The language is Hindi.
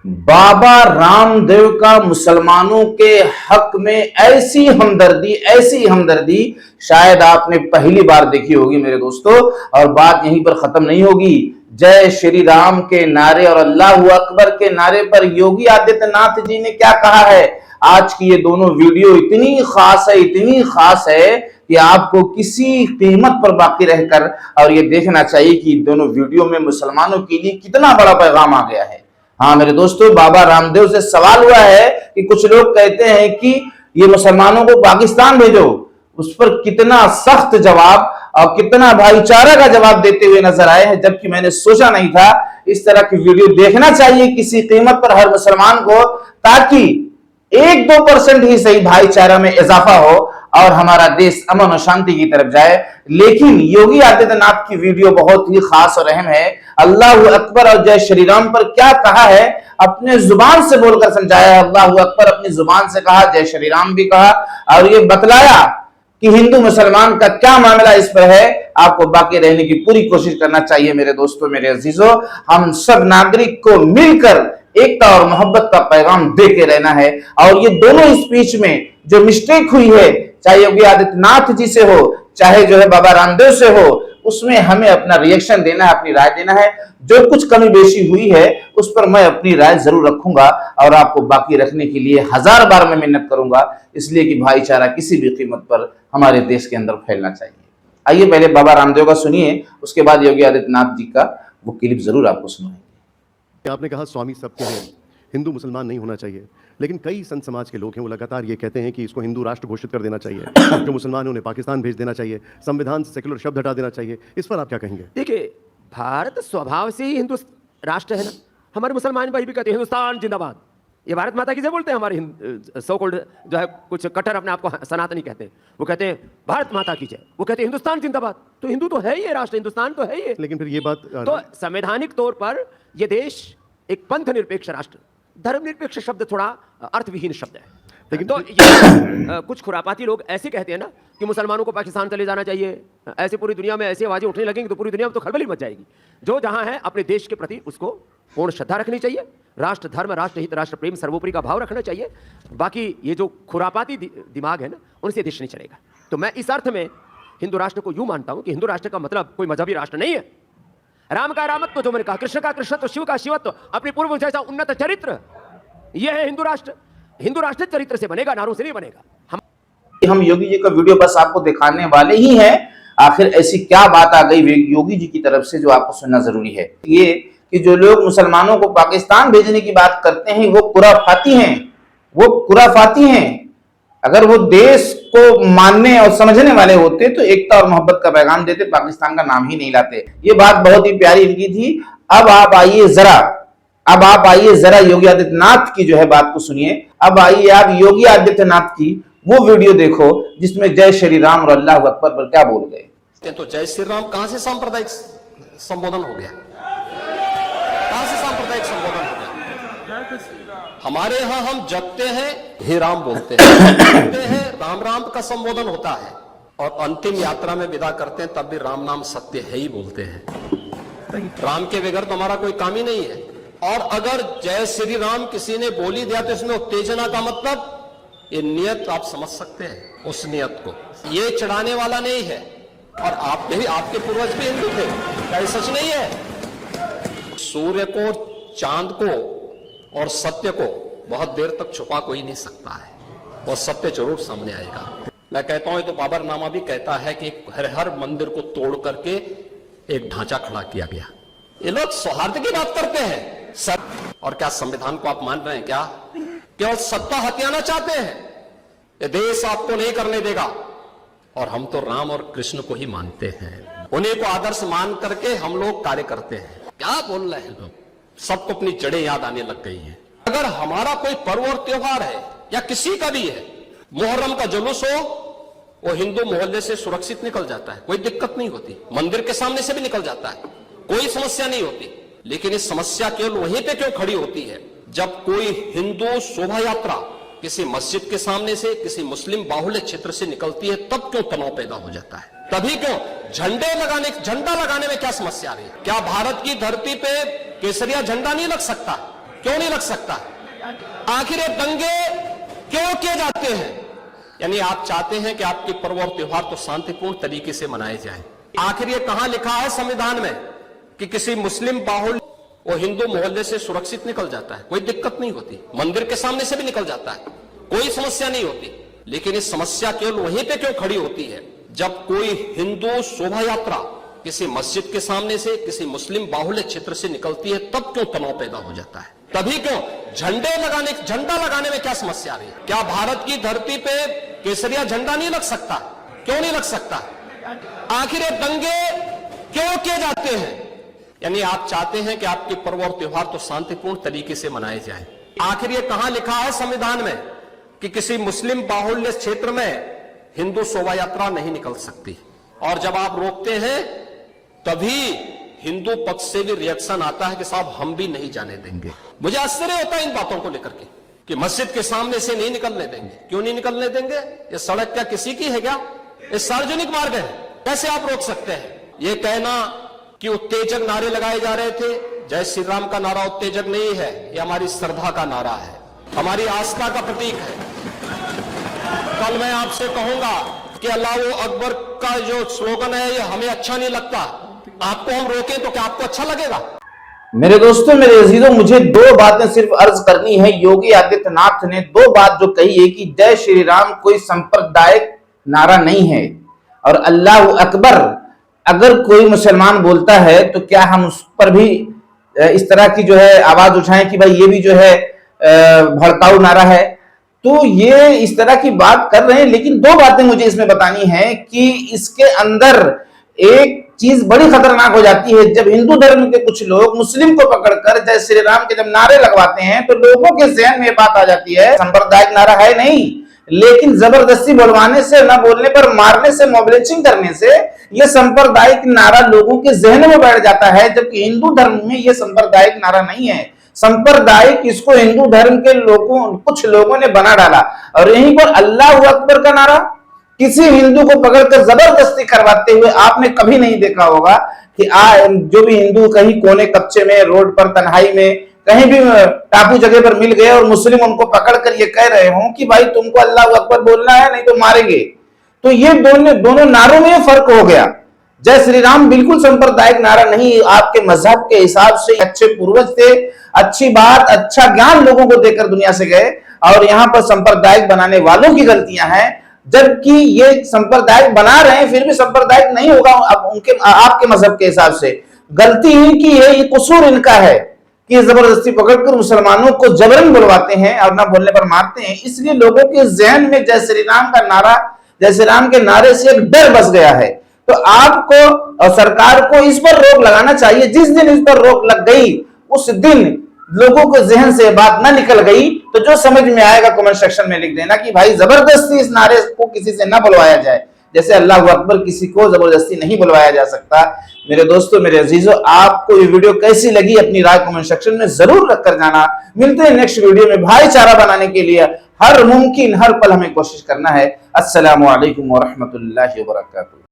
बाबा रामदेव का मुसलमानों के हक में ऐसी हमदर्दी शायद आपने पहली बार देखी होगी मेरे दोस्तों। और बात यहीं पर खत्म नहीं होगी। जय श्री राम के नारे और अल्लाह अकबर के नारे पर योगी आदित्यनाथ जी ने क्या कहा है। आज की ये दोनों वीडियो इतनी खास है कि आपको किसी कीमत पर बाकी रहकर और ये देखना चाहिए कि दोनों वीडियो में मुसलमानों के लिए कितना बड़ा पैगाम आ गया है। हाँ मेरे दोस्तों, बाबा रामदेव से सवाल हुआ है कि कुछ लोग कहते हैं कि ये मुसलमानों को पाकिस्तान भेजो। उस पर कितना सख्त जवाब और कितना भाईचारा का जवाब देते हुए नजर आए हैं, जबकि मैंने सोचा नहीं था इस तरह की वीडियो देखना चाहिए किसी कीमत पर हर मुसलमान को, ताकि 1-2% ही सही भाईचारा में इजाफा हो और हमारा देश अमन और शांति की तरफ जाए। लेकिन योगी आदित्यनाथ की वीडियो बहुत ही खास और अहम है। अल्लाह अकबर और जय श्री राम पर क्या कहा है अपने जुबान से बोलकर समझाया है। अल्लाह अकबर अपनी जुबान से कहा, जय श्री राम भी कहा और ये बतलाया कि हिंदू मुसलमान का क्या मामला इस पर है। आपको बाकी रहने की पूरी कोशिश करना चाहिए मेरे दोस्तों, मेरे अजीजों। हम सब नागरिक को मिलकर एकता और मोहब्बत का पैगाम दे के रहना है। और ये दोनों स्पीच में जो मिस्टेक हुई है, चाहे योगी आदित्यनाथ जी से हो चाहे जो है बाबा रामदेव से हो, उसमें हमें अपना रिएक्शन देना है, अपनी राय देना है। जो कुछ कमी बेशी हुई है उस पर मैं अपनी राय जरूर रखूंगा और आपको बाकी रखने के लिए 1000 बार मैं मेहनत करूंगा, इसलिए कि भाईचारा किसी भी कीमत पर हमारे देश के अंदर फैलना चाहिए। आइए पहले बाबा रामदेव का सुनिए, उसके बाद योगी आदित्यनाथ जी का वो क्लिप जरूर आपको सुनाएंगे। आपने कहा स्वामी सबके हैं, हिंदू मुसलमान नहीं होना चाहिए, लेकिन कई संत समाज के लोग हैं वो लगातार ये कहते हैं कि इसको हिंदू राष्ट्र घोषित कर देना चाहिए, जो मुसलमान है उन्हें पाकिस्तान भेज देना चाहिए, संविधान से सेकुलर शब्द हटा देना चाहिए। इस पर आप क्या कहेंगे? देखिए, भारत स्वभाव से ही हिंदू राष्ट्र है ना। हमारे मुसलमान भाई भी कहते हैं हिंदुस्तान जिंदाबाद। ये भारत माता की से बोलते हैं। हमारे सो कॉल्ड जो है कुछ कट्टर अपने आप को सनातनी कहते हैं, वो कहते हैं भारत माता की जय, वो कहते हैं हिंदुस्तान जिंदाबाद। तो हिंदू तो है ही, राष्ट्र हिंदुस्तान तो है ही। लेकिन फिर ये बात तो संवैधानिक तौर पर यह देश एक पंथ निरपेक्ष राष्ट्र, धर्मनिरपेक्ष शब्द थोड़ा अर्थविहीन शब्द है। लेकिन तो ये कुछ खुरापाती लोग ऐसे कहते हैं ना कि मुसलमानों को पाकिस्तान चले जाना चाहिए, ऐसे पूरी दुनिया में ऐसी आवाजें उठने लगेंगी तो पूरी दुनिया में तो खलबली मच जाएगी। जो जहां है अपने देश के प्रति उसको पूर्ण श्रद्धा रखनी चाहिए, राष्ट्र धर्म, राष्ट्र हित, राष्ट्र प्रेम, सर्वोपरि का भाव रखना चाहिए। बाकी ये जो खुरापाती दिमाग है ना, उनसे देश नहीं चलेगा। तो मैं इस अर्थ में हिंदू राष्ट्र को यूं मानता हूं कि हिंदू राष्ट्र का मतलब कोई मजहबी राष्ट्र नहीं है। राम का रामत्व, जो मैंने कहा, कृष्ण का कृष्णत्व, शिव का शिवत्व, अपने पूर्व जैसा उन्नत चरित्र, यह है हिंदू राष्ट्र। हिंदू राष्ट्र चरित्र से बनेगा, नारों से नहीं बनेगा। हम योगी जी का वीडियो बस आपको दिखाने वाले ही हैं। आखिर ऐसी क्या बात आ गई योगी जी की तरफ से जो आपको सुनना जरूरी है। ये कि जो लोग मुसलमानों को पाकिस्तान भेजने की बात करते हैं वो खुराफाती हैं। अगर वो देश को मानने और समझने वाले होते तो एकता और मोहब्बत का पैगाम देते, पाकिस्तान का नाम ही नहीं लाते। ये बात बहुत ही प्यारी इनकी थी। अब आप आइए जरा योगी आदित्यनाथ की जो है बात को सुनिए। अब आइए आप योगी आदित्यनाथ की वो वीडियो देखो जिसमें जय श्री राम और अल्लाह अकबर पर क्या बोल गए। तो जय श्री राम कहां से सांप्रदायिक संबोधन हो गया? कहां से सांप्रदायिक संबोधन हो गया? हमारे यहां हम जपते हैं हे राम बोलते हैं, राम राम का संबोधन होता है, और अंतिम यात्रा में विदा करते हैं तब भी राम नाम सत्य है ही बोलते हैं। राम के बगैर तो हमारा कोई काम ही नहीं है। और अगर जय श्री राम किसी ने बोली दिया तो इसमें उत्तेजना का मतलब, ये नियत आप समझ सकते हैं। उस नियत को ये चढ़ाने वाला नहीं है। और आप भी, आपके पूर्वज भी हिंदू थे, क्या सच नहीं है? सूर्य को, चांद को और सत्य को बहुत देर तक छुपा कोई नहीं सकता है, और सत्य जरूर सामने आएगा। मैं कहता हूं तो बाबरनामा भी कहता है कि हर मंदिर को तोड़ करके एक ढांचा खड़ा किया गया। ये लोग सौहार्द की बात करते हैं सर, और क्या संविधान को आप मान रहे हैं? क्या केवल सत्ता हथियाना चाहते हैं? ये देश आपको नहीं करने देगा। और हम तो राम और कृष्ण को ही मानते हैं, उन्हीं को आदर्श मान करके हम लोग कार्य करते हैं। क्या बोल रहे हैं लोग? सबको अपनी जड़ें याद आने लग गई हैं। अगर हमारा कोई पर्व और त्योहार है या किसी का भी है, मुहर्रम का जुलूस हो, वो हिंदू मोहल्ले से सुरक्षित निकल जाता है, कोई दिक्कत नहीं होती। मंदिर के सामने से भी निकल जाता है, कोई समस्या नहीं होती। लेकिन ये समस्या केवल वहीं पे क्यों खड़ी होती है जब कोई हिंदू शोभा यात्रा किसी मस्जिद के सामने से, किसी मुस्लिम बाहुल्य क्षेत्र से निकलती है, तब क्यों तनाव पैदा हो जाता है? तभी क्यों झंडा लगाने में क्या समस्या आ रही है? क्या भारत की धरती पे केसरिया झंडा नहीं लग सकता? क्यों नहीं लग सकता? आखिर ये दंगे क्यों किए जाते हैं? यानी आप चाहते हैं कि आपके पर्व और त्योहार तो शांतिपूर्ण तरीके से मनाए जाएं। आखिर ये कहां लिखा है संविधान में कि किसी मुस्लिम बाहुल्य वो हिंदू मोहल्ले से सुरक्षित निकल जाता है, कोई दिक्कत नहीं होती, मंदिर के सामने से भी निकल जाता है, कोई समस्या नहीं होती। लेकिन ये समस्या केवल वहीं पे क्यों खड़ी होती है जब कोई हिंदू शोभा यात्रा किसी मस्जिद के सामने से, किसी मुस्लिम बाहुल्य क्षेत्र से निकलती है, तब क्यों तनाव पैदा हो जाता है? तभी क्यों झंडा लगाने में क्या समस्या आ रही है? क्या भारत की धरती पे केसरिया झंडा नहीं लग सकता? क्यों नहीं लग सकता? आखिर ये दंगे क्यों किए जाते हैं? यानी आप चाहते हैं कि आपके पर्व और त्योहार तो शांतिपूर्ण तरीके से मनाए जाएं। आखिर ये कहां लिखा है संविधान में कि किसी मुस्लिम बाहुल्य क्षेत्र में हिंदू शोभा यात्रा नहीं निकल सकती? और जब आप रोकते हैं तभी हिंदू पक्ष से भी रिएक्शन आता है कि साहब हम भी नहीं जाने देंगे। मुझे आश्चर्य होता है इन बातों को लेकर के कि मस्जिद के सामने से नहीं निकलने देंगे। क्यों नहीं निकलने देंगे? ये सड़क क्या किसी की है क्या? ये सार्वजनिक मार्ग है, कैसे आप रोक सकते हैं? ये कहना कि उत्तेजक नारे लगाए जा रहे थे, जय श्री राम का नारा उत्तेजक नहीं है, ये हमारी श्रद्धा का नारा है, हमारी आस्था का प्रतीक है। कल मैं आपसे कहूंगा कि अल्लाह अकबर का जो स्लोगन है ये हमें अच्छा नहीं लगता, आपको हम रोकें तो क्या आपको अच्छा लगेगा? मेरे दोस्तों, मेरे अजीजों, मुझे दो बातें सिर्फ अर्ज करनी है। योगी आदित्यनाथ ने दो बात जो कही है कि जय श्री राम कोई सांप्रदायिक नारा नहीं है, और अल्लाह अकबर अगर कोई मुसलमान बोलता है तो क्या हम उस पर भी इस तरह की जो है आवाज उठाएं कि भाई ये भी जो है भड़काऊ नारा है? तो ये इस तरह की बात कर रहे हैं। लेकिन दो बातें मुझे इसमें बतानी है कि इसके अंदर एक चीज बड़ी खतरनाक हो जाती है। जब हिंदू धर्म के कुछ लोग मुस्लिम को पकड़कर जय श्री राम के जब नारे लगवाते हैं तो लोगों के जहन में बात आ जाती है सांप्रदायिक नारा है नहीं, लेकिन जबरदस्ती बोलवाने से, न बोलने पर मारने से, मोबिलाइजिंग करने से यह सांप्रदायिक नारा लोगों के जहन में बैठ जाता है, जबकि हिंदू धर्म में यह सांप्रदायिक नारा नहीं है। सांप्रदायिक इसको हिंदू धर्म के लोगों, कुछ लोगों ने बना डाला। और यहीं पर अल्लाह अकबर का नारा किसी हिंदू को पकड़कर जबरदस्ती करवाते हुए आपने कभी नहीं देखा होगा कि जो भी हिंदू कहीं कोने कच्चे में, रोड पर, तन्हाई में, कहीं भी टापू जगह पर मिल गए और मुस्लिम उनको पकड़कर ये कह रहे हो कि भाई तुमको अल्लाह अकबर बोलना है नहीं तो मारेंगे। तो ये दोनों नारों में फर्क हो गया। जय श्री राम बिल्कुल सांप्रदायिक नारा नहीं, आपके मजहब के हिसाब से अच्छे पूर्वज थे, अच्छी बात, अच्छा ज्ञान लोगों को देकर दुनिया से गए, और यहाँ पर सांप्रदायिक बनाने वालों की गलतियां हैं। जबकि ये सांप्रदायिक बना रहे हैं फिर भी सांप्रदायिक नहीं होगा अब उनके आपके मजहब के हिसाब से। गलती इनकी है, ये कसूर इनका है कि जबरदस्ती पकड़कर मुसलमानों को जबरन बुलवाते हैं और ना बोलने पर मारते हैं। इसलिए लोगों के जहन में जय श्री राम का नारा, जय श्री राम के नारे से एक डर बस गया है। तो आपको और सरकार को इस पर रोक लगाना चाहिए। जिस दिन इस पर रोक लग गई उस दिन लोगों के जहन से बात ना निकल गई तो जो समझ में आएगा कमेंट सेक्शन में लिख देना कि भाई जबरदस्ती इस नारे को किसी से ना बुलवाया जाए, जैसे अल्लाह अकबर किसी को जबरदस्ती नहीं बुलवाया जा सकता। मेरे दोस्तों, मेरे अजीजों, आपको ये वीडियो कैसी लगी अपनी राय कमेंट सेक्शन में जरूर रख कर जाना। मिलते हैं नेक्स्ट वीडियो में। भाईचारा बनाने के लिए हर मुमकिन हर पल हमें कोशिश करना है। अस्सलामु अलैकुम व रहमतुल्लाहि व बरकातुहू।